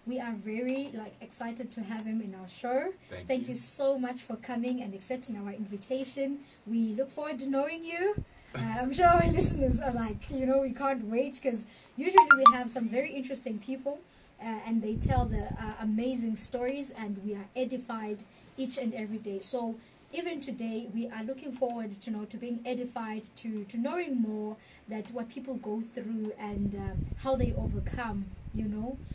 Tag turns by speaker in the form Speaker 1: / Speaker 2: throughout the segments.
Speaker 1: We are very excited to have him in our show. Thank you so much for coming and accepting our invitation. We look forward to knowing you. I'm sure our listeners are we can't wait, because usually we have some very interesting people and they tell the amazing stories, and we are edified each and every day. So even today, we are looking forward to being edified, to knowing more that what people go through and how they overcome,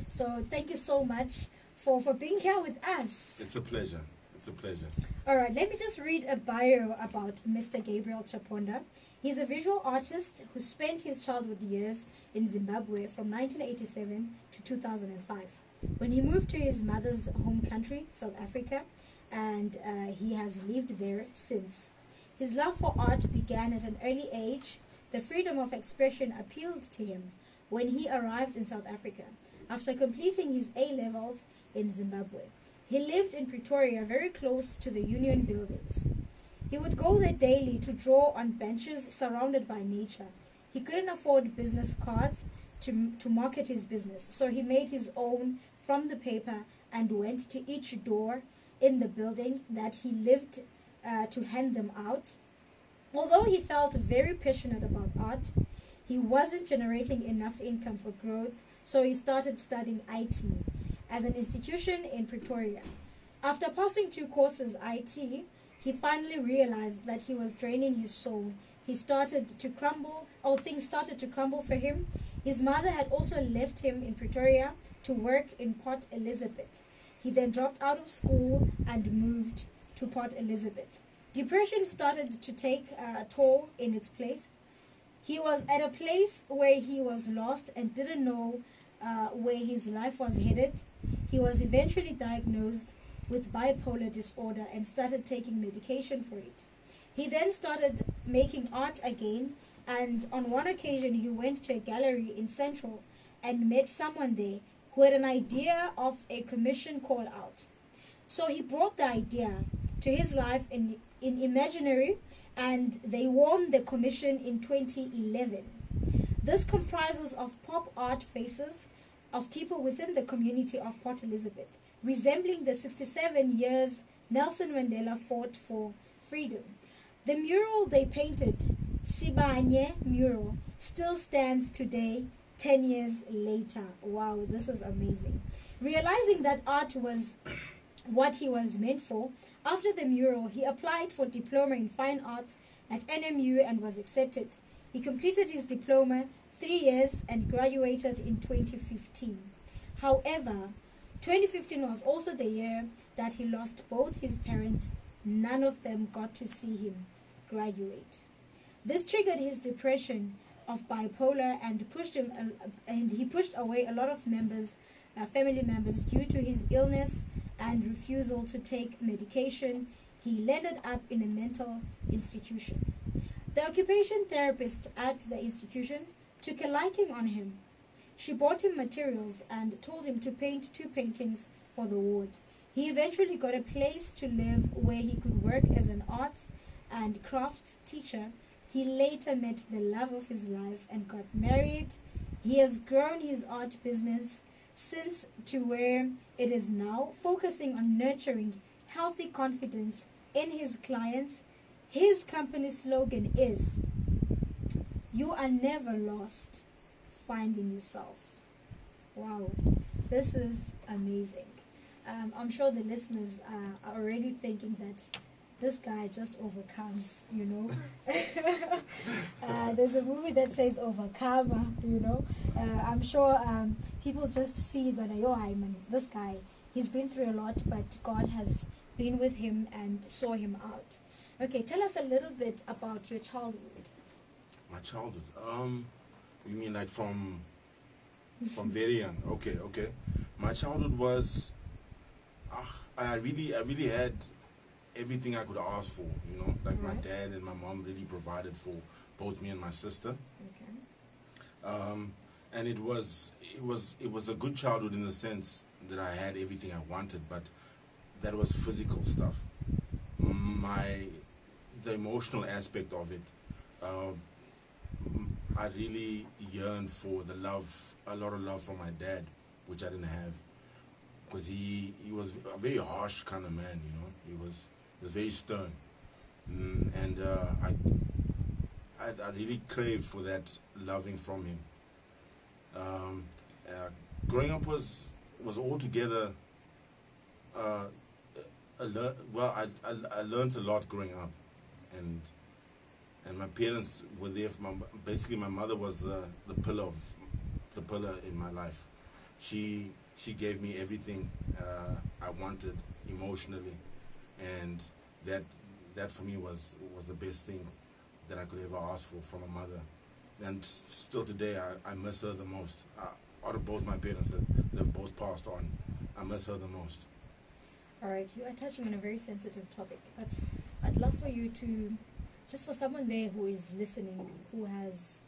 Speaker 1: So thank you so much for being here with us.
Speaker 2: It's a pleasure. It's a pleasure.
Speaker 1: All right, let me just read a bio about Mr. Gabriel Chapunda. He's a visual artist who spent his childhood years in Zimbabwe from 1987 to 2005, when he moved to his mother's home country, South Africa, and he has lived there since. His love for art began at an early age. The freedom of expression appealed to him when he arrived in South Africa after completing his A-levels in Zimbabwe. He lived in Pretoria, very close to the Union buildings. He would go there daily to draw on benches surrounded by nature. He couldn't afford business cards to market his business, so he made his own from the paper and went to each door in the building that he lived to hand them out. Although he felt very passionate about art, he wasn't generating enough income for growth, so he started studying IT as an institution in Pretoria. After passing 2 courses IT, he finally realized that he was draining his soul. Things started to crumble for him. His mother had also left him in Pretoria to work in Port Elizabeth. He then dropped out of school and moved to Port Elizabeth. Depression started to take a toll in its place. He was at a place where he was lost and didn't know where his life was headed. He was eventually diagnosed with bipolar disorder and started taking medication for it. He then started making art again, and on one occasion he went to a gallery in Central and met someone there who had an idea of a commission call out. So he brought the idea to his life in imaginary, and they won the commission in 2011. This comprises of pop art faces of people within the community of Port Elizabeth, resembling the 67 years Nelson Mandela fought for freedom. The mural they painted, Sibanye mural, still stands today, 10 years later. Wow, this is amazing. Realizing that art was what he was meant for, after the mural, he applied for diploma in fine arts at NMU and was accepted. He completed his diploma 3 years and graduated in 2015. However, 2015 was also the year that he lost both his parents. None of them got to see him graduate. This triggered his depression of bipolar and he pushed away a lot of family members due to his illness and refusal to take medication. He landed up in a mental institution. The occupation therapist at the institution took a liking on him. She bought him materials and told him to paint 2 paintings for the ward. He eventually got a place to live where he could work as an arts and crafts teacher. He later met the love of his life and got married. He has grown his art business since to where it is now, focusing on nurturing healthy confidence in his clients. His company slogan is, "You are never lost, finding yourself." Wow, this is amazing. I'm sure the listeners are already thinking that this guy just overcomes, There's a movie that says Overcomer, I'm sure people just see that, this guy, he's been through a lot, but God has been with him and saw him out. Okay, tell us a little bit about your childhood.
Speaker 2: My childhood? You mean like from very young? Okay. My childhood was, I really had everything I could ask for, like my dad and my mom really provided for both me and my sister.
Speaker 1: Okay.
Speaker 2: And it was a good childhood in the sense that I had everything I wanted, but that was physical stuff. The emotional aspect of it, I really yearned for a lot of love from my dad, which I didn't have. because he was a very harsh kind of man, you know. He was very stern, and I really craved for that loving from him. Growing up was altogether. I learned a lot growing up, and my parents were there. Basically, my mother was the pillar in my life. She gave me everything I wanted emotionally, and that for me was the best thing that I could ever ask for from a mother. And still today, I miss her the most. Out of both my parents that have both passed on, I miss her the most.
Speaker 1: All right, you are touching on a very sensitive topic, but I'd love for you to, just for someone there who is listening, who has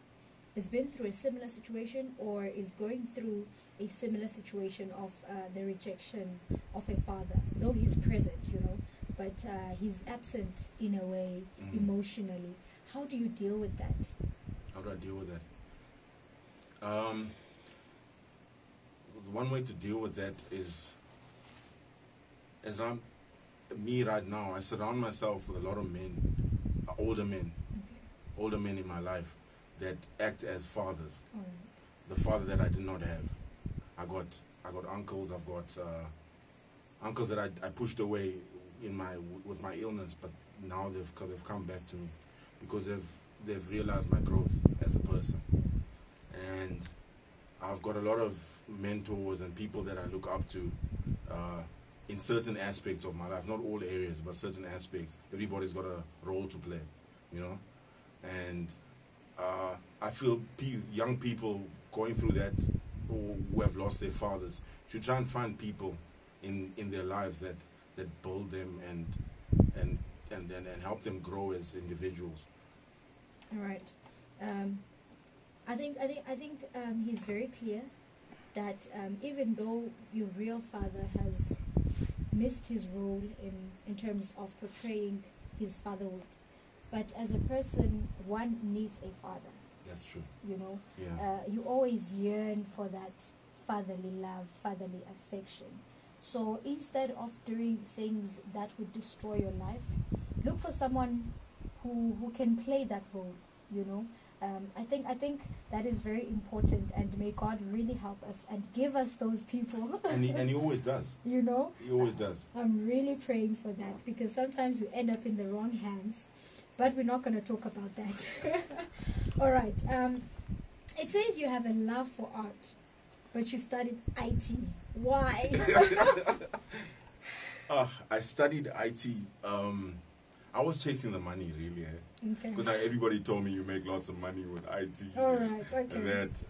Speaker 1: been through a similar situation or is going through a similar situation of the rejection of a father, though he's present, you know, but he's absent in a way, emotionally. How do you deal with that?
Speaker 2: How do I deal with that? One way to deal with that is, as me right now, I surround myself with a lot of men, older men in my life that act as fathers.
Speaker 1: Right.
Speaker 2: The father that I did not have. I got uncles. I've got uncles that I pushed away with my illness, but now they've come back to me because they've realized my growth as a person. And I've got a lot of mentors and people that I look up to in certain aspects of my life, not all areas, but certain aspects. Everybody's got a role to play, you know. And I feel young people going through that, or who have lost their fathers, should try and find people in their lives that build them and help them grow as individuals.
Speaker 1: All right. I think he's very clear that even though your real father has missed his role in terms of portraying his fatherhood, but as a person, one needs a father.
Speaker 2: That's true.
Speaker 1: You know,
Speaker 2: yeah.
Speaker 1: You always yearn for that fatherly love, fatherly affection. So instead of doing things that would destroy your life, look for someone who can play that role. You know, I think that is very important, and may God really help us and give us those people.
Speaker 2: and he always does.
Speaker 1: You know,
Speaker 2: he always does.
Speaker 1: I'm really praying for that, because sometimes we end up in the wrong hands, but we're not going to talk about that. All right. It says you have a love for art, but you studied IT. Why?
Speaker 2: I studied IT. I was chasing the money, really.
Speaker 1: Okay.
Speaker 2: Because everybody told me you make lots of money with IT.
Speaker 1: All right, okay.
Speaker 2: And that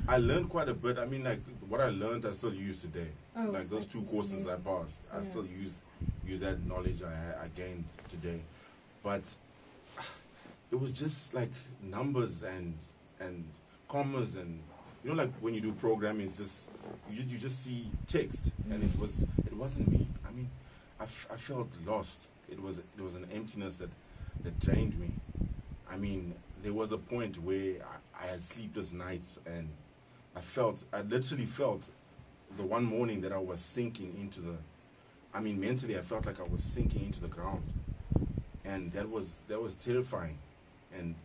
Speaker 2: I learned quite a bit. I mean, like, what I learned, I still use today.
Speaker 1: Oh,
Speaker 2: like those two courses
Speaker 1: amazing.
Speaker 2: I passed, I still use that knowledge I gained today. But it was just like numbers and commas, and you know, like when you do programming, it's just you just see text, and it wasn't me. I mean, I felt lost. It was an emptiness that drained me. I mean, there was a point where I had sleepless nights, and I literally felt the one morning that I was sinking into mentally I felt like I was sinking into the ground, and that was terrifying. And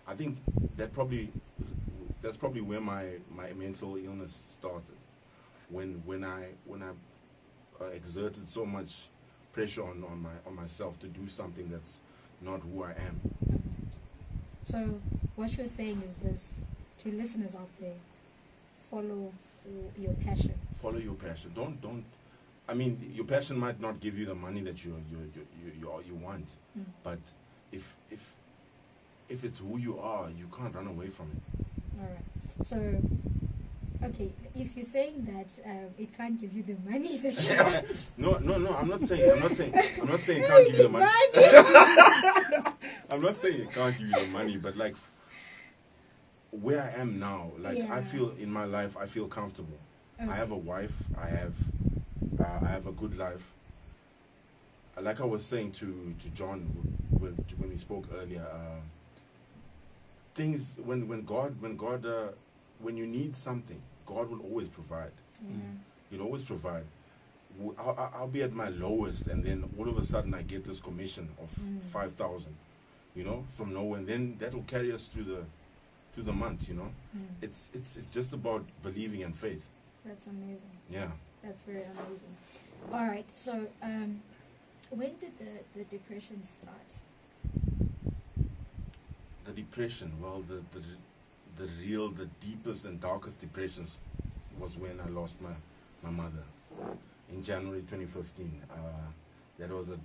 Speaker 2: I think that's probably where my mental illness started, when I exerted so much pressure on myself to do something that's not who I am.
Speaker 1: So what you're saying is this to listeners out there: follow your passion. Follow
Speaker 2: your passion. Don't. I mean, your passion might not give you the money that you want, but if it's who you are, you can't run away from it.
Speaker 1: All right. So, okay, if you're saying that it can't give you the money that you want.
Speaker 2: No. I'm not saying it can't give you the money. I'm not saying it can't give you the money, but like where I am now, like I feel in my life, I feel comfortable. Okay. I have a wife. I have a good life. Like I was saying to John when we spoke earlier, things when you need something, God will always provide.
Speaker 1: Yeah.
Speaker 2: He'll always provide. I'll be at my lowest, and then all of a sudden I get this commission of 5,000, you know, from nowhere, and then that will carry us through the months, you know. It's just about believing and faith.
Speaker 1: That's amazing.
Speaker 2: Yeah.
Speaker 1: That's very amazing. All right. So, when did the depression start?
Speaker 2: The depression. Well, the deepest and darkest depressions was when I lost my mother in January 2015. That was the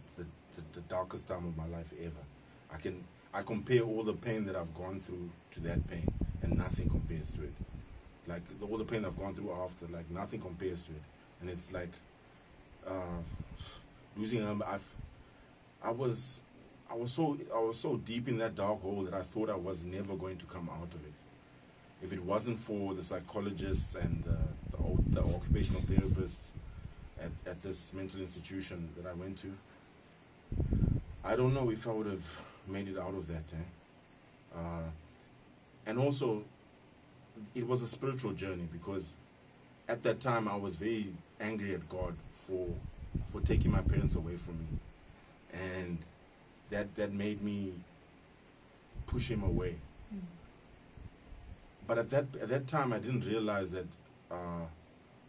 Speaker 2: darkest time of my life ever. I compare all the pain that I've gone through to that pain, and nothing compares to it. Like all the pain I've gone through after, like nothing compares to it. And it's like losing her. I was so deep in that dark hole that I thought I was never going to come out of it. If it wasn't for the psychologists and the occupational therapists at this mental institution that I went to, I don't know if I would have made it out of that. And also, it was a spiritual journey, because at that time I was very angry at God for taking my parents away from me, and that made me push him away. But at that time I didn't realize that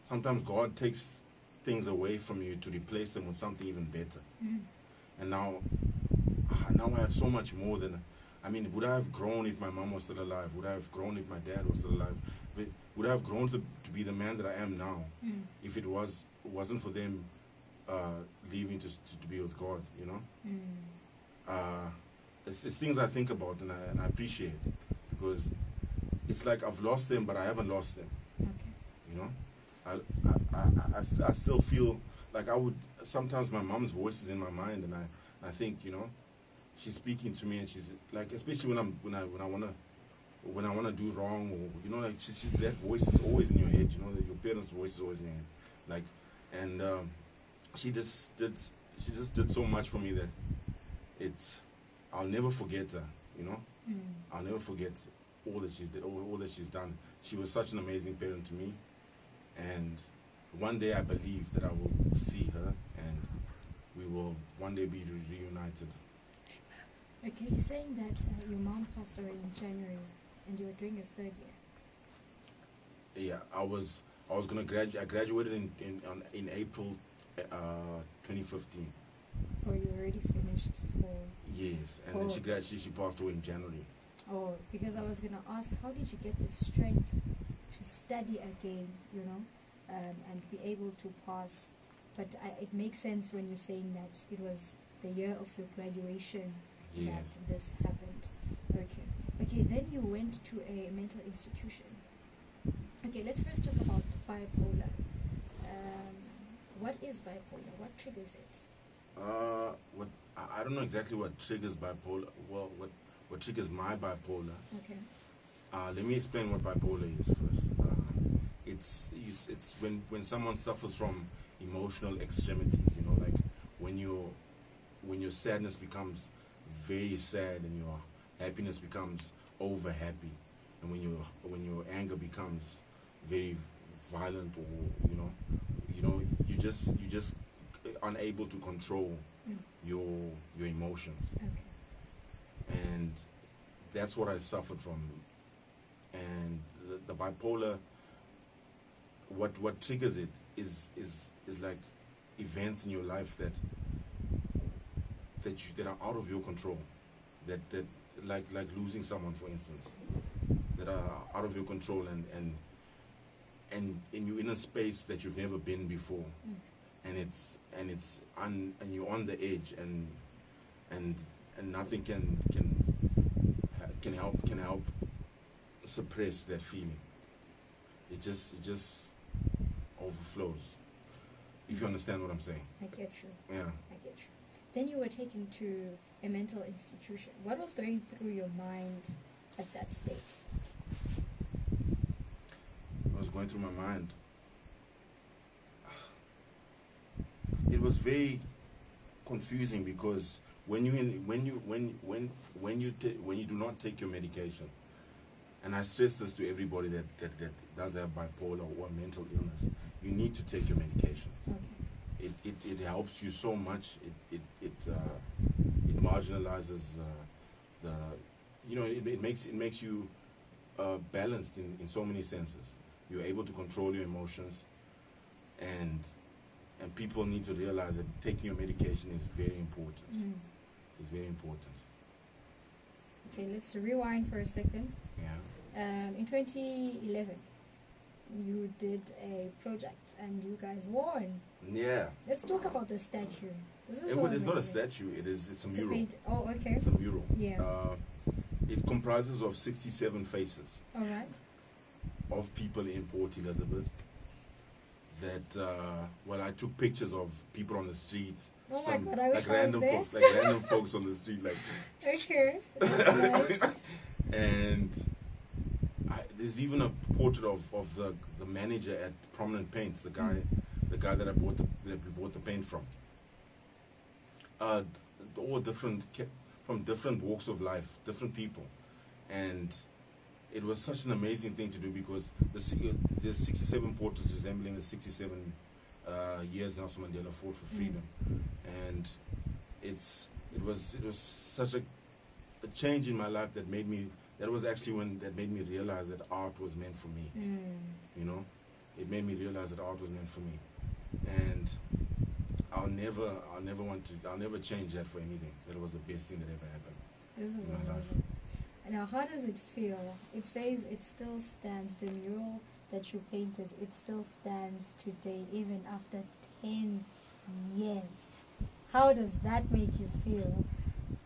Speaker 2: sometimes God takes things away from you to replace them with something even better. And now I have so much more than, I mean, would I have grown if my mom was still alive? Would I have grown if my dad was still alive? Would I have grown to be the man that I am now if it wasn't for them leaving to be with God, you know? It's things I think about and I appreciate, because it's like I've lost them, but I haven't lost them.
Speaker 1: Okay.
Speaker 2: You know, I still feel like sometimes my mom's voice is in my mind, and I think, you know, she's speaking to me, and she's like, especially when I wanna do wrong, or you know, like that voice is always in your head. You know, that your parents' voice is always in your head. Like, and she just did so much for me that I'll never forget her. You know, I'll never forget all that she's done. She was such an amazing parent to me, and one day I believe that I will see her, and we will one day be reunited.
Speaker 1: Okay, you're saying that your mom passed away in January, and you were doing your third year.
Speaker 2: Yeah, I was gonna graduate. I graduated in April 2015.
Speaker 1: Or you already finished for?
Speaker 2: Yes, and then she passed away in January.
Speaker 1: Oh, because I was gonna ask, how did you get the strength to study again? You know, and be able to pass. But it makes sense when you're saying that it was the year of your graduation.
Speaker 2: Yes.
Speaker 1: That this happened. Okay, then you went to a mental institution. Okay, let's first talk about bipolar. What is bipolar? What triggers it?
Speaker 2: I don't know exactly what triggers bipolar. Well, what triggers my bipolar?
Speaker 1: Okay.
Speaker 2: Let me explain what bipolar is first. It's when someone suffers from emotional extremities. You know, like when your sadness becomes very sad, and your happiness becomes over happy, and when your anger becomes very violent, or you just unable to control your emotions.
Speaker 1: Okay.
Speaker 2: And that's what I suffered from. And the bipolar, what triggers it is like events in your life that are out of your control, that like losing someone, for instance, that are out of your control, and you're in a space that you've never been before, and you're on the edge, and nothing can help suppress that feeling. It just overflows. If you understand what I'm saying.
Speaker 1: I get you.
Speaker 2: Yeah.
Speaker 1: I get you. Then you were taken to a mental institution. What was going through your mind at that state?
Speaker 2: What was going through my mind? It was very confusing, because when you do not take your medication, and I stress this to everybody that does have bipolar or mental illness, you need to take your medication.
Speaker 1: Okay.
Speaker 2: it helps you so much. It marginalizes the, you know, it makes you balanced in so many senses. You're able to control your emotions, and people need to realize that taking your medication is very important. It's very important.
Speaker 1: Okay, let's rewind for a second.
Speaker 2: Yeah.
Speaker 1: In 2011, you did a project and you guys won.
Speaker 2: Yeah.
Speaker 1: Let's talk about the statue. This is
Speaker 2: It's
Speaker 1: so
Speaker 2: not a
Speaker 1: amazing.
Speaker 2: statue. It's a
Speaker 1: It's a
Speaker 2: mural.
Speaker 1: paint. Oh, okay.
Speaker 2: It's a mural.
Speaker 1: Yeah.
Speaker 2: It comprises of 67 faces
Speaker 1: All right.
Speaker 2: of people in Port Elizabeth. That well, I took pictures of people on the street.
Speaker 1: Oh my God, I wish I was there.
Speaker 2: Like random folks on the street, like.
Speaker 1: Okay, that's nice.
Speaker 2: And there's even a portrait of the manager at Prominent Paints, the guy that we bought the paint from. All different, from different walks of life, different people, and it was such an amazing thing to do because there's 67 portraits resembling the 67 years Nelson Mandela fought for freedom, and it was such a change in my life that made me. That was actually that made me realize that art was meant for me. You know, it made me realize that art was meant for me, and I'll never change that for anything. That was the best thing that ever happened.
Speaker 1: This is
Speaker 2: in my life.
Speaker 1: amazing. Now, how does it feel? It says it still stands. The mural that you painted, it still stands today, even after 10 years. How does that make you feel?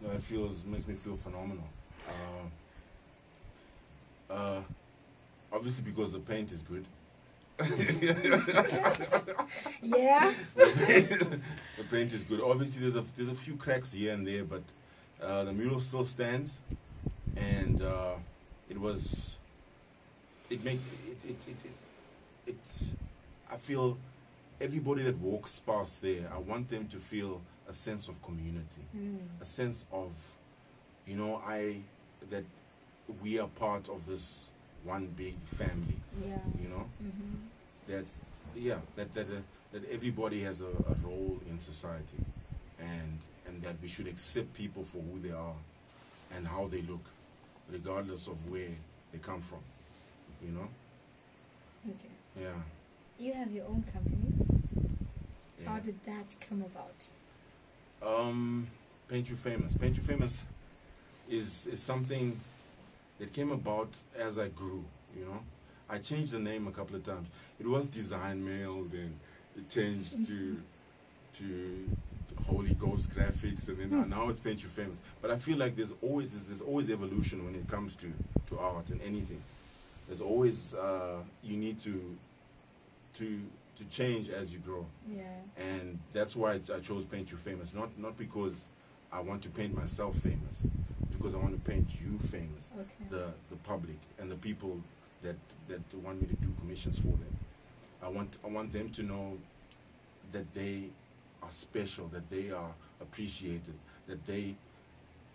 Speaker 2: No, makes me feel phenomenal. Obviously because the paint is good.
Speaker 1: Yeah.
Speaker 2: The paint is good. Obviously there's a few cracks here and there, but the mural still stands, and I feel everybody that walks past there, I want them to feel a sense of community, a sense of, you know, that we are part of this one big family.
Speaker 1: Yeah.
Speaker 2: You know, that everybody has a role in society, and that we should accept people for who they are and how they look, regardless of where they come from. You know.
Speaker 1: Okay.
Speaker 2: Yeah.
Speaker 1: You have your own company.
Speaker 2: Yeah.
Speaker 1: How did that come about?
Speaker 2: Paint You Famous. Paint You Famous is something that came about as I grew, you know. I changed the name a couple of times. It was Design Mail, then it changed to Holy Ghost Graphics, and then now it's Paint You Famous. But I feel like there's always evolution when it comes to art and anything. There's always you need to change as you grow.
Speaker 1: Yeah.
Speaker 2: And that's why I chose Paint You Famous, not because I want to paint myself famous, because I want to paint you famous,
Speaker 1: Okay.
Speaker 2: the public and the people that want me to do commissions for them. I want them to know that they are special, that they are appreciated, that they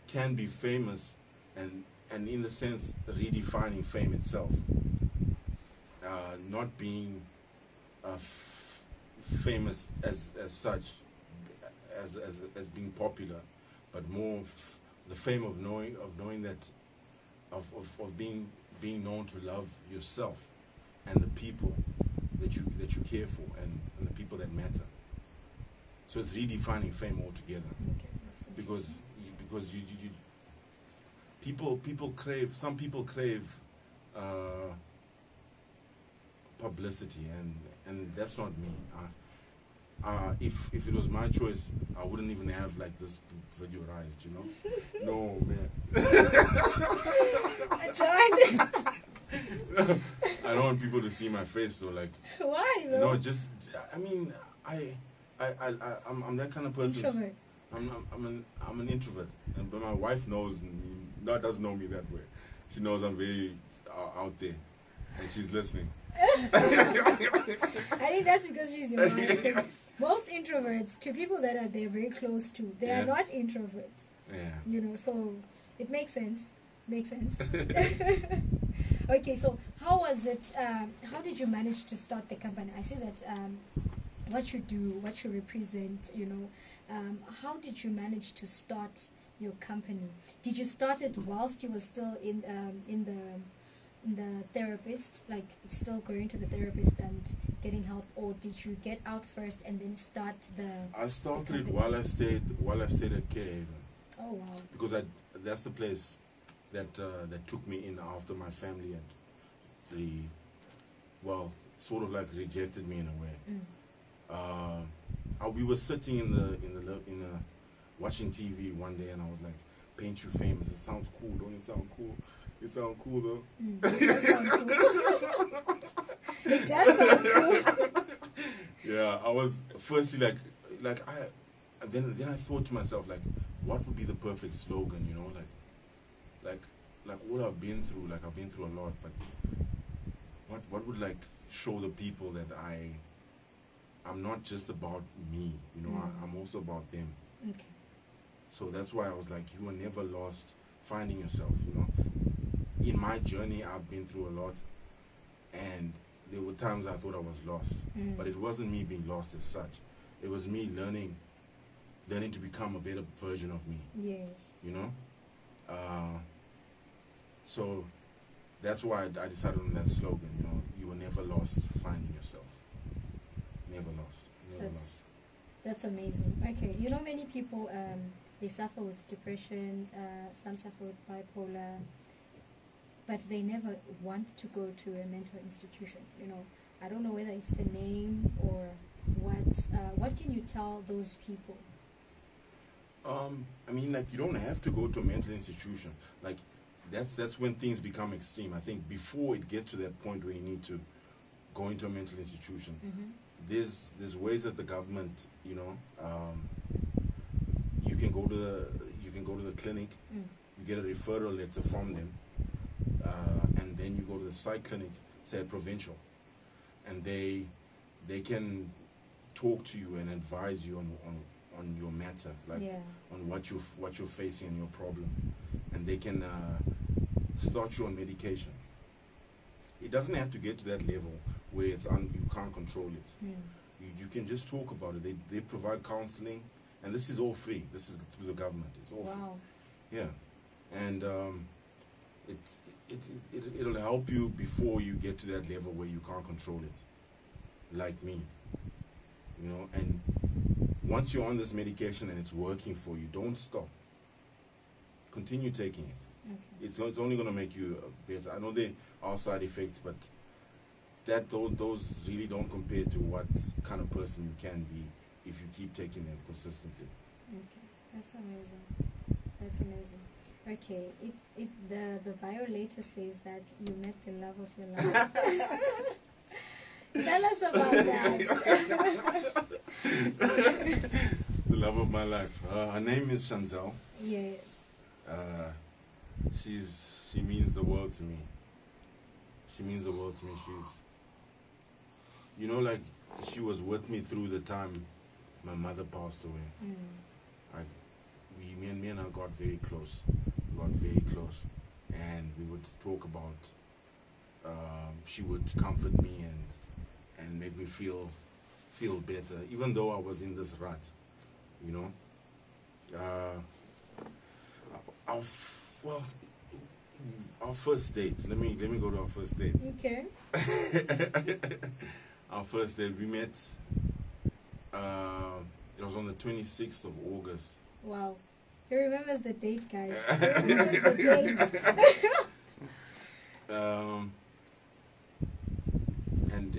Speaker 2: can be famous, and in the sense redefining fame itself, not being famous as such, as being popular, but more the fame of knowing that of being known to love yourself and the people that you care for, and the people that matter. So it's redefining fame altogether.
Speaker 1: Okay, that's interesting.
Speaker 2: because you people crave, some people crave publicity, and that's not me. If it was my choice, I wouldn't even have like this videoized, you know. No, man.
Speaker 1: I tried.
Speaker 2: I don't want people to see my face, though. Like,
Speaker 1: Why though?
Speaker 2: no, just I mean, I'm that kind of person.
Speaker 1: Introvert.
Speaker 2: I'm an introvert, but my wife knows me. Doesn't know me that way. She knows I'm very out there, and she's listening.
Speaker 1: I think that's because she's your wife. Because most introverts, to people that are they're very close to, they are not introverts.
Speaker 2: Yeah.
Speaker 1: You know, so it makes sense. Makes sense. Okay, so how was it? How did you manage to start the company? I see that what you do, what you represent, you know. How did you manage to start your company? Did you start it whilst you were still in the therapist, like still going to the therapist and getting help, or did you get out first and then start the?
Speaker 2: I started it while I stayed at Care Haven.
Speaker 1: Oh wow!
Speaker 2: Because that's the place that took me in after my family had sort of like rejected me in a way. We were sitting in the watching TV one day, and I was like, "Paint You Famous." It sounds cool, don't it sound cool? It sounds cool though.
Speaker 1: It does sound cool. It does sound cool.
Speaker 2: Yeah, I was firstly then I thought to myself, like, what would be the perfect slogan, you know, like what I've been through, like I've been through a lot, but what would like show the people that I'm not just about me, you know, I'm also about them.
Speaker 1: Okay.
Speaker 2: So that's why I was like, you are never lost finding yourself, you know. In my journey, I've been through a lot, and there were times I thought I was lost, but it wasn't me being lost as such. It was me learning to become a better version of me.
Speaker 1: Yes.
Speaker 2: You know? So that's why I decided on that slogan, you know, you were never lost finding yourself. Never lost. Never lost.
Speaker 1: That's amazing. Okay, you know, many people, they suffer with depression, some suffer with bipolar, but they never want to go to a mental institution, you know. I don't know whether it's the name or what. What can you tell those people?
Speaker 2: I mean, like, you don't have to go to a mental institution. Like, that's when things become extreme. I think before it gets to that point where you need to go into a mental institution, there's ways that the government, you know, you can go to the clinic, you get a referral letter from them, and then you go to the psych clinic, say at provincial, and they can talk to you and advise you on your matter, like on what you're facing and your problem, and they can start you on medication. It doesn't have to get to that level where you can't control it. You can just talk about it. They provide counseling, and this is all free. This is through the government. It's all free. Yeah, and it'll help you before you get to that level where you can't control it, like me. You know, and once you're on this medication and it's working for you, don't stop. Continue taking it. Okay. It's only going to make you better. I know there are side effects, but those really don't compare to what kind of person you can be if you keep taking them consistently.
Speaker 1: Okay, that's amazing. That's amazing. Okay, the bio later says that you met the love of your life. Tell us about that.
Speaker 2: The love of my life. Her name is Chanzel.
Speaker 1: Yes.
Speaker 2: She means the world to me. She means the world to me. You know, like, she was with me through the time my mother passed away. Me and her got very close. We got very close, and we would talk about. She would comfort me and make me feel better, even though I was in this rut. You know. Our first date. Let me go to our first date.
Speaker 1: Okay.
Speaker 2: Our first date, we met. It was on the 26th of August.
Speaker 1: Wow. He remembers the date, guys. He remembers the date.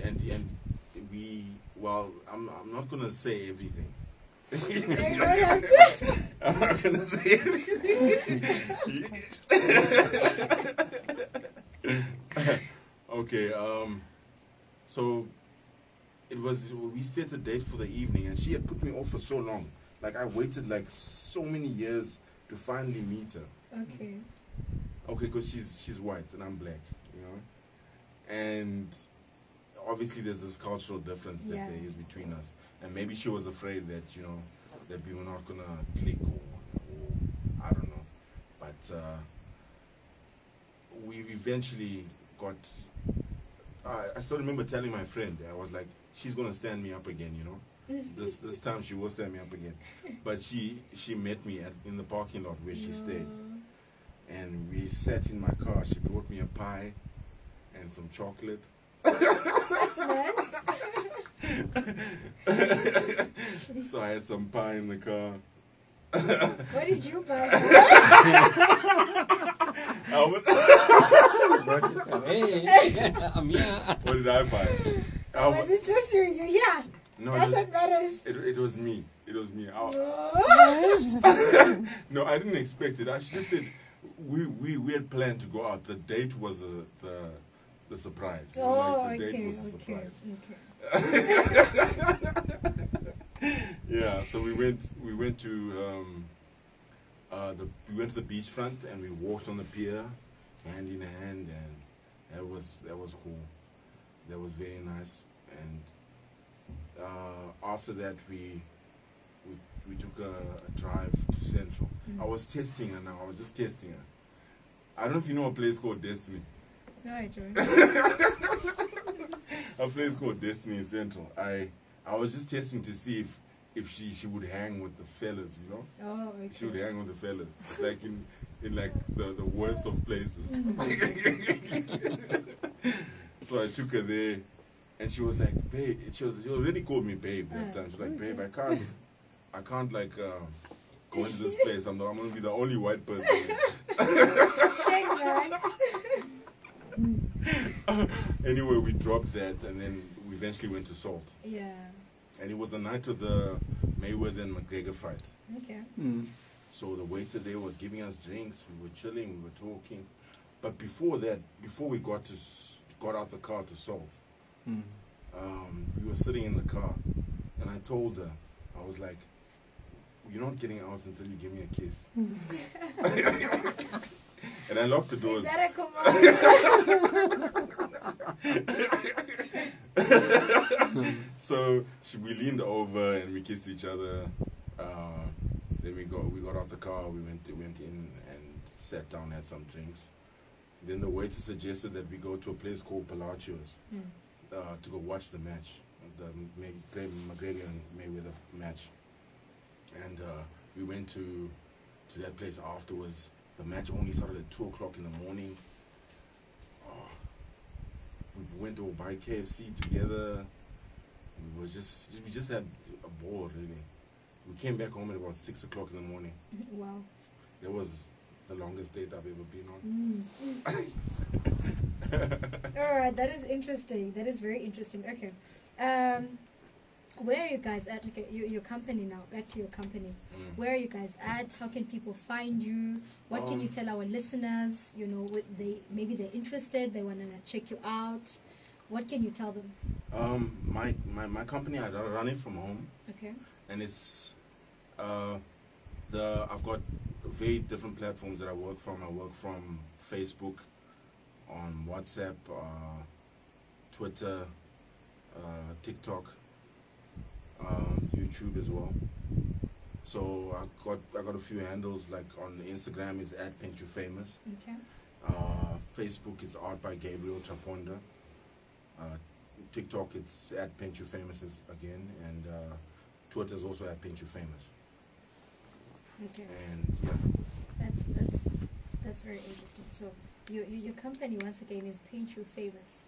Speaker 2: And we, well, I'm not gonna say everything.
Speaker 1: You don't have to.
Speaker 2: I'm not gonna say everything. Okay. So we set a date for the evening, and she had put me off for so long. Like, I waited like so many years to finally meet her.
Speaker 1: Okay.
Speaker 2: Okay, because she's white and I'm black, you know, and obviously there's this cultural difference that there is between us, and maybe she was afraid that, you know, that we were not gonna click or I don't know, but we eventually got. I still remember telling my friend, I was like, she's gonna stand me up again, you know. This time she will stand me up again. But she met me in the parking lot where she stayed, and we sat in my car. She brought me a pie and some chocolate.
Speaker 1: That's nice.
Speaker 2: So I had some pie in the car.
Speaker 1: What did you buy?
Speaker 2: What did I buy?
Speaker 1: Was it just you? Yeah.
Speaker 2: No,
Speaker 1: that's what matters.
Speaker 2: It was me. It was me. No, I didn't expect it. I just said we had planned to go out. The date was the surprise.
Speaker 1: Oh,
Speaker 2: the
Speaker 1: okay,
Speaker 2: date was the
Speaker 1: okay,
Speaker 2: surprise. Yeah, so we went to the beachfront, and we walked on the pier, hand in hand, and that was cool. That was very nice. And after that, we took a drive to Central. I was testing her now. I was just testing her. I don't know if you know a place called Destiny.
Speaker 1: No, I don't.
Speaker 2: A place called Destiny in Central. I was just testing to see if she would hang with the fellas, you know.
Speaker 1: Oh, okay.
Speaker 2: She would hang with the fellas, like in like the worst of places. So I took her there, and she was like, babe. She already called me babe that time. She was like, babe, I can't like go into this place. I'm gonna be the only white person.
Speaker 1: Shame, man.
Speaker 2: Anyway, we dropped that, and then we eventually went to Salt.
Speaker 1: Yeah.
Speaker 2: And it was the night of the Mayweather and McGregor fight.
Speaker 1: Okay.
Speaker 2: So the waiter there was giving us drinks. We were chilling. We were talking. But before that, before we got out the car to Salt, we were sitting in the car, and I told her, I was like, "You're not getting out until you give me a kiss." And I locked the doors.
Speaker 1: Is that a command?
Speaker 2: So we leaned over and we kissed each other. Then we got out the car. We went in and sat down, had some drinks. Then the waiter suggested that we go to a place called Palacios to go watch the match, the McGregor and Mayweather match. And we went to that place afterwards. The match only started at 2 o'clock in the morning. We went to buy KFC together. We just had a ball, really. We came back home at about 6 o'clock in the morning.
Speaker 1: Wow.
Speaker 2: That was the longest date I've ever been on.
Speaker 1: All right, that is interesting. That is very interesting. Okay. Where are you guys at? Okay, your company now. Back to your company. Where are you guys at? How can people find you? What can you tell our listeners? You know, maybe they're interested. They want to check you out. What can you tell them?
Speaker 2: My company, I run it from home.
Speaker 1: Okay.
Speaker 2: And it's I've got very different platforms that I work from. I work from Facebook, on WhatsApp, Twitter, TikTok, YouTube as well. So I got a few handles, like on Instagram it's @PaintYouFamous.
Speaker 1: Okay.
Speaker 2: Facebook it's Art by Gabriel Chapunda. TikTok it's @PaintYouFamous again, and Twitter is also @PaintYouFamous.
Speaker 1: Okay.
Speaker 2: And yeah.
Speaker 1: That's very interesting. So your company once again is Paint You Famous.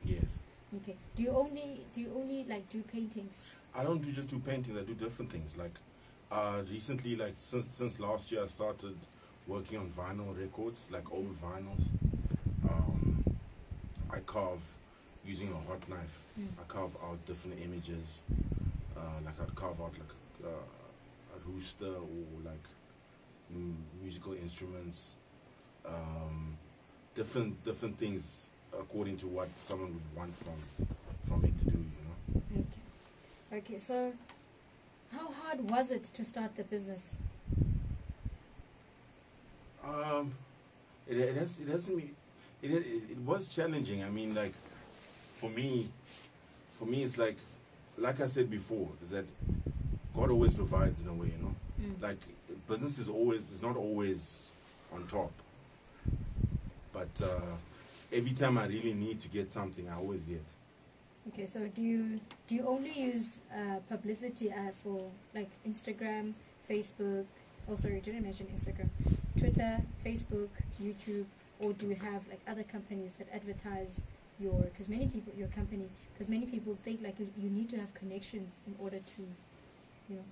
Speaker 2: Yes.
Speaker 1: Okay. Do you only like do paintings?
Speaker 2: I don't just do paintings. I do different things. Like recently, like since last year, I started working on vinyl records, like old vinyls. I carve using a hot knife. I carve out different images. Like I'd carve out like a rooster or like musical instruments. Different things according to what someone would want from it to do, you know.
Speaker 1: Okay, so how hard was it to start the business? It
Speaker 2: was challenging. I mean, like for me it's like I said before, is that God always provides in a way, you know. Like business is not always on top, but every time I really need to get something, I always get.
Speaker 1: Okay, so do you only use publicity for like Instagram, Facebook? Oh, sorry, you didn't mention Instagram, Twitter, Facebook, YouTube, or do you have like other companies that advertise because many people think like you need to have connections in order to, you know.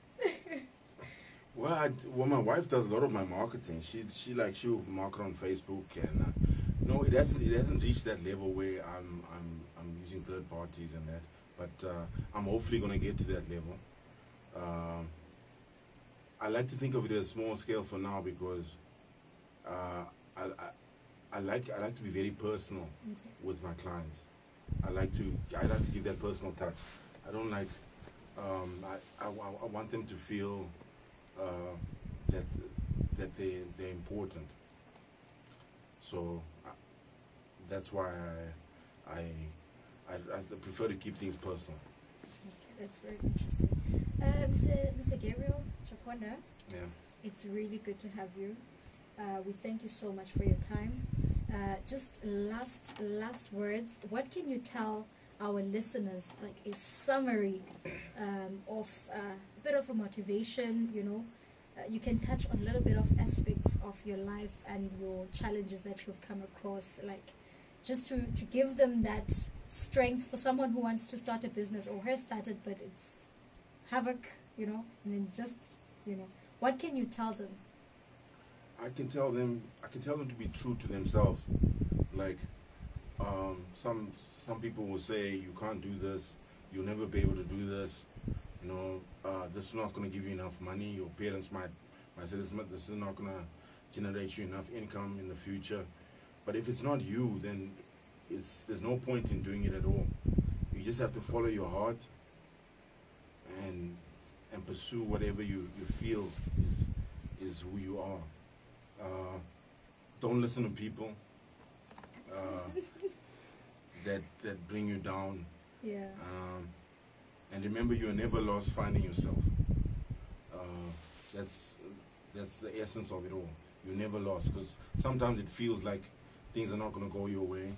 Speaker 2: Well, my wife does a lot of my marketing. She'll market on Facebook, and no, it hasn't reached that level where I'm using third parties and that. But I'm hopefully gonna get to that level. I like to think of it as small scale for now because I like to be very personal with my clients. I like to give that personal touch. I don't like I want them to feel that they're important. So that's why I prefer to keep things personal.
Speaker 1: Okay, that's very interesting. Mr. Gabriel Chapunda,
Speaker 2: Yeah.
Speaker 1: it's really good to have you. We thank you so much for your time. Just last words. What can you tell our listeners, like a summary of a bit of a motivation, you know? You can touch on a little bit of aspects of your life and your challenges that you've come across, like just to give them that strength for someone who wants to start a business or has started, but it's havoc, you know, and then just, you know, what can you tell them?
Speaker 2: I can tell them to be true to themselves. Like some people will say you can't do this, you'll never be able to do this. You know, this is not going to give you enough money. Your parents might say this is not going to generate you enough income in the future. But if it's not you, then there's no point in doing it at all. You just have to follow your heart and pursue whatever you feel is who you are. Don't listen to people that bring you down.
Speaker 1: Yeah.
Speaker 2: And remember, you're never lost finding yourself. That's the essence of it all. You're never lost, because sometimes it feels like things are not going to go your way,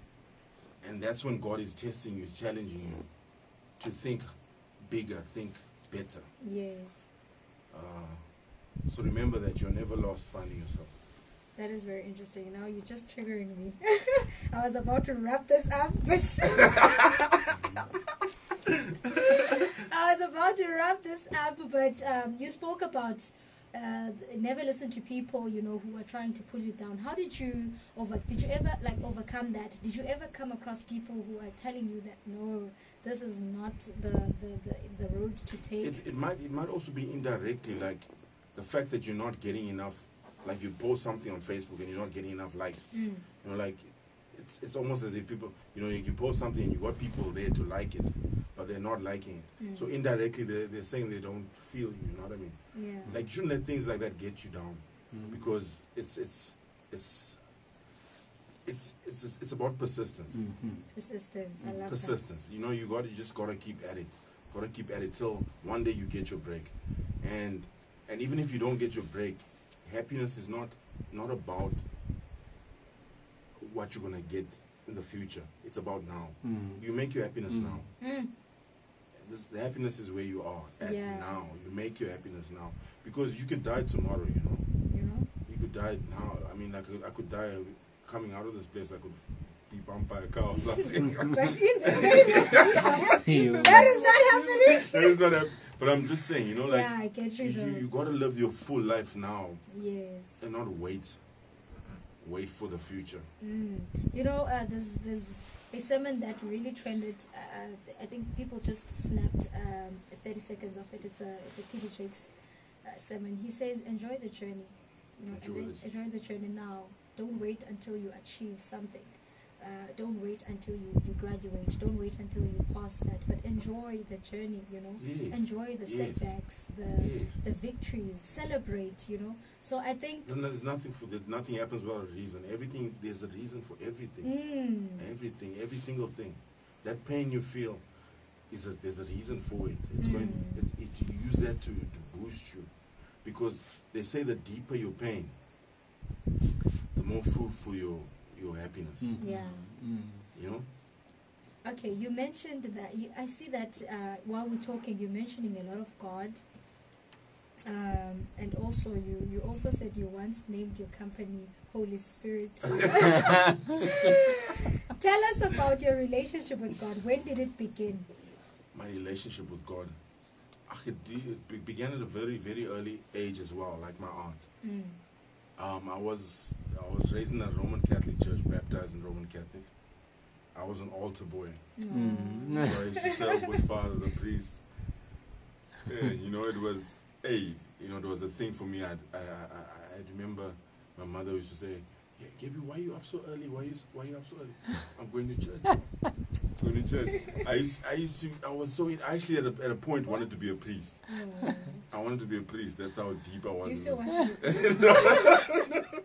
Speaker 2: and that's when God is testing you, challenging you to think bigger, think better.
Speaker 1: Yes.
Speaker 2: So remember that you're never lost finding yourself.
Speaker 1: That is very interesting. Now you're just triggering me. I was about to wrap this up, but you spoke about never listen to people, you know, who are trying to pull you down. How did you ever overcome that? Did you ever come across people who are telling you that no, this is not the road to take?
Speaker 2: It might also be indirectly, like the fact that you're not getting enough. Like you post something on Facebook and you're not getting enough likes. You know, like it's almost as if people, you know, you post something and you got people there to like it, but they're not liking it. So indirectly they're saying they don't feel you. You know what I mean?
Speaker 1: Yeah.
Speaker 2: Like you shouldn't let things like that get you down, because it's about persistence.
Speaker 1: Persistence. I love
Speaker 2: persistence. You know, you just gotta keep at it. Gotta keep at it till one day you get your break, and even if you don't get your break, happiness is not about what you're gonna get in the future. It's about now. You make your happiness now. The happiness is where you are at now. You make your happiness now, because you could die tomorrow. You know, you could die now. I mean, I could die coming out of this place. I could be bumped by a car or something.
Speaker 1: That is not happening.
Speaker 2: That is not happening. But I'm just saying, you know, like,
Speaker 1: I get
Speaker 2: you gotta live your full life now.
Speaker 1: Yes.
Speaker 2: And not wait for the future.
Speaker 1: You know, there's a sermon that really trended. I think people just snapped 30 seconds of it. It's a T.D. Jakes sermon. He says, "Enjoy the journey, you know, enjoy the journey now. Don't wait until you achieve something. Don't wait until you graduate. Don't wait until you pass that. But enjoy the journey. You know, enjoy the setbacks, the victories. Celebrate. You know." So I think
Speaker 2: there's nothing nothing happens without a reason. Everything, there's a reason for everything. Everything, every single thing. That pain you feel there's a reason for it. It's you use that to boost you, because they say the deeper your pain, the more fruitful your happiness.
Speaker 1: Yeah.
Speaker 2: You know.
Speaker 1: Okay, you mentioned that. I see that while we're talking, you're mentioning a lot of God. And also, you also said you once named your company Holy Spirit. Tell us about your relationship with God. When did it begin?
Speaker 2: My relationship with God, it began at a very, very early age as well, like my aunt.
Speaker 1: Mm.
Speaker 2: I was raised in a Roman Catholic church, baptized in Roman Catholic. I was an altar boy.
Speaker 1: Mm.
Speaker 2: So I used to serve with Father, the priest. It was, it was a thing for me. I remember my mother used to say, "Yeah, Gaby, why are you up so early? Why are you up so early?" "I'm going to church." Going to church. I actually at a point wanted to be a priest.
Speaker 1: Mm.
Speaker 2: I wanted to be a priest. That's how deep I was.
Speaker 1: Do you still want to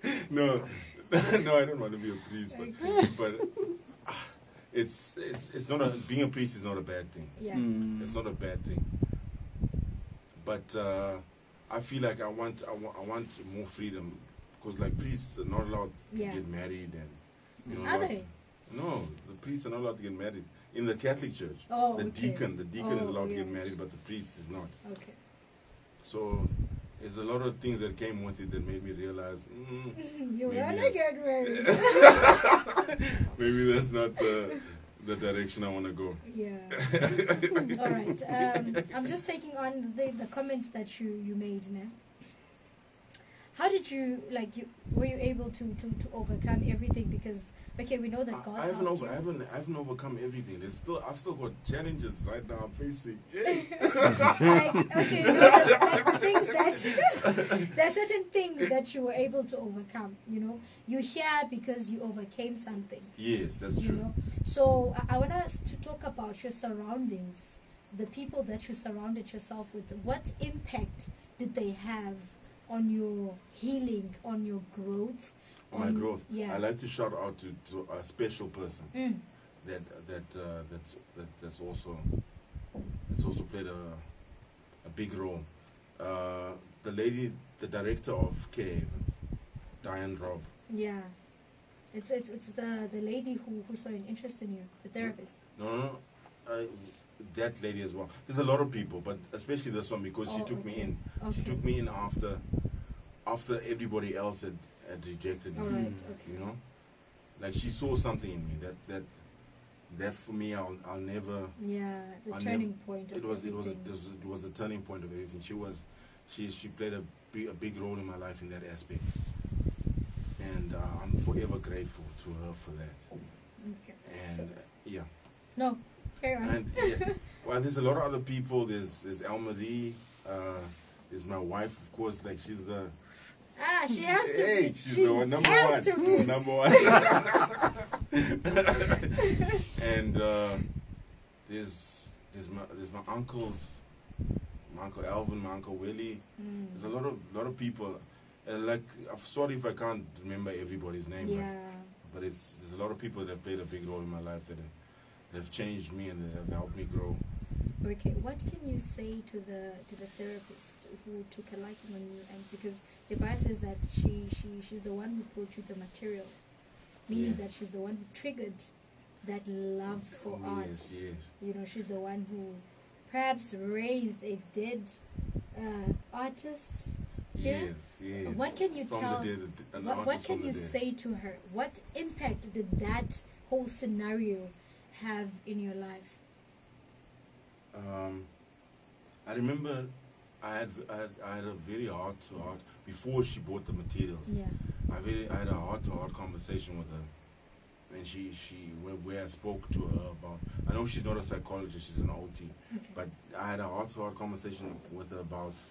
Speaker 1: be?
Speaker 2: No, no, I don't want to be a priest, but it's not being a priest is not a bad thing.
Speaker 1: Yeah.
Speaker 2: It's not a bad thing. But I feel like I want more freedom, because like priests are not allowed to get married and
Speaker 1: Are they?
Speaker 2: No, the priests are not allowed to get married in the Catholic Church.
Speaker 1: Oh,
Speaker 2: the
Speaker 1: okay.
Speaker 2: deacon is allowed to get married, but the priest is not.
Speaker 1: Okay.
Speaker 2: So there's a lot of things that came with it that made me realize
Speaker 1: You want to get married.
Speaker 2: maybe that's not the direction I want to go.
Speaker 1: Yeah. All right. I'm just taking on the comments that you made now. How did you were you able to overcome everything? Because we know that God
Speaker 2: I haven't
Speaker 1: helped you.
Speaker 2: I haven't overcome everything. I've still got challenges right now I'm facing.
Speaker 1: The things that there are certain things that you were able to overcome. You're here because you overcame something.
Speaker 2: Yes, that's true.
Speaker 1: So I want us to talk about your surroundings, the people that you surrounded yourself with. What impact did they have on your healing, on your growth?
Speaker 2: On my growth.
Speaker 1: Yeah.
Speaker 2: I like to shout out to a special person that's also played a big role. The director of Care, Diane Robb.
Speaker 1: Yeah. It's the lady who saw an interest in you, the therapist.
Speaker 2: No. That lady as well. There's a lot of people, but especially this one, because she took me in.
Speaker 1: Okay.
Speaker 2: She took me in after everybody else had rejected me.
Speaker 1: All right. Okay.
Speaker 2: Like she saw something in me that for me I'll never.
Speaker 1: Yeah, the turning point of everything.
Speaker 2: It was the turning point of everything. She played a big role in my life in that aspect, and I'm forever grateful to her for that.
Speaker 1: Okay.
Speaker 2: And yeah.
Speaker 1: No.
Speaker 2: And well, there's a lot of other people. There's Elmarie. There's my wife, of course. Like she's the.
Speaker 1: She has to be.
Speaker 2: She's the one, number one. Number one. And there's my uncles, my uncle Alvin, my uncle Willie. There's a lot of people. I'm sorry if I can't remember everybody's name.
Speaker 1: Yeah.
Speaker 2: But there's a lot of people that have played a big role in my life that have changed me and that have helped me grow.
Speaker 1: Okay, what can you say to the therapist who took a liking on you? And because the Bible says that she's the one who brought you the material, meaning that she's the one who triggered that love for art.
Speaker 2: Yes.
Speaker 1: She's the one who perhaps raised a dead artist.
Speaker 2: Yes.
Speaker 1: What can you tell? What can you say to her? What impact did that whole scenario have in your life?
Speaker 2: I remember I had a very heart-to-heart before she bought the materials.
Speaker 1: Yeah.
Speaker 2: I had a heart-to-heart conversation with her, and where I spoke to her about. I know she's not a psychologist; she's an OT, but I had a heart-to-heart conversation with her about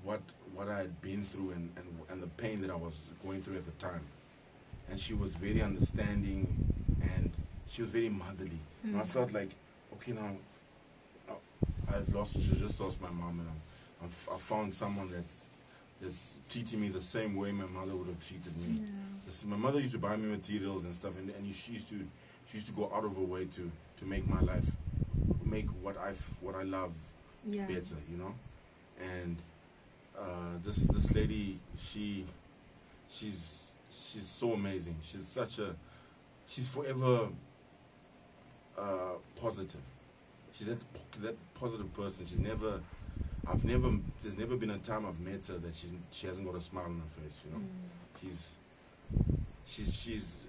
Speaker 2: what I had been through and the pain that I was going through at the time. And she was very understanding, and she was very motherly. And I felt like, okay, now I've just lost my mom, and I found someone that's treating me the same way my mother would have treated me. Yeah. My mother used to buy me materials and stuff, and she used to go out of her way to make my life, make what I love better, And this lady, she's so amazing. She's forever positive. She's that positive person. There's never been a time I've met her that she hasn't got a smile on her face, you know. She's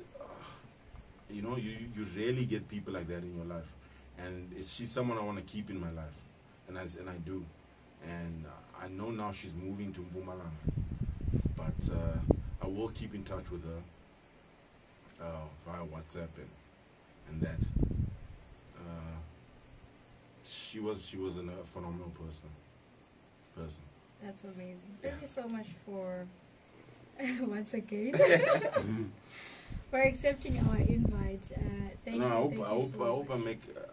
Speaker 2: you know, you rarely get people like that in your life, and she's someone I want to keep in my life, and I do, and I know now she's moving to Mpumalanga, but I will keep in touch with her via WhatsApp and that. She was a phenomenal person.
Speaker 1: That's amazing. Thank you so much for once again for accepting our invite. Thank you.
Speaker 2: I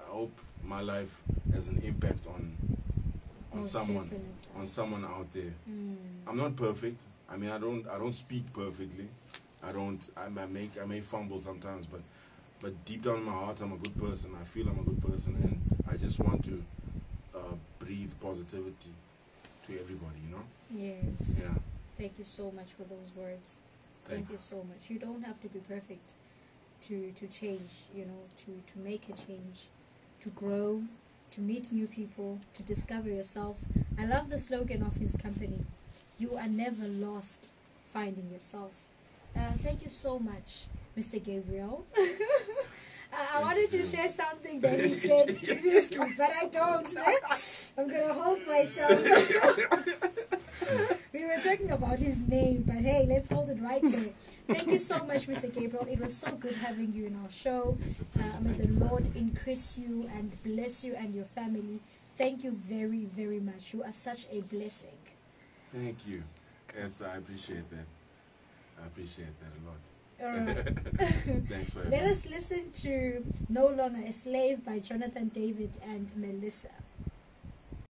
Speaker 2: hope my life has an impact on someone out there. I'm not perfect. I mean, I don't speak perfectly. I may fumble sometimes, but deep down in my heart, I'm a good person. I feel I'm a good person, and I just want to breathe positivity to everybody, you know?
Speaker 1: Yes.
Speaker 2: Yeah.
Speaker 1: Thank you so much for those words. Thank you so much. You don't have to be perfect to change, you know, to make a change, to grow, to meet new people, to discover yourself. I love the slogan of his company, "You are never lost finding yourself." Thank you so much, Mr. Gabriel. I wanted to share something that he said previously, but I don't. I'm going to hold myself. We were talking about his name, but hey, let's hold it right there. Thank you so much, Mr. Gabriel. It was so good having you in our show. May the Lord increase you and bless you and your family. Thank you very, very much. You are such a blessing.
Speaker 2: Thank you. Yes, I appreciate that. I appreciate that a lot.
Speaker 1: All right.
Speaker 2: Thanks for
Speaker 1: Let us listen to No Longer a Slave by Jonathan David and Melissa.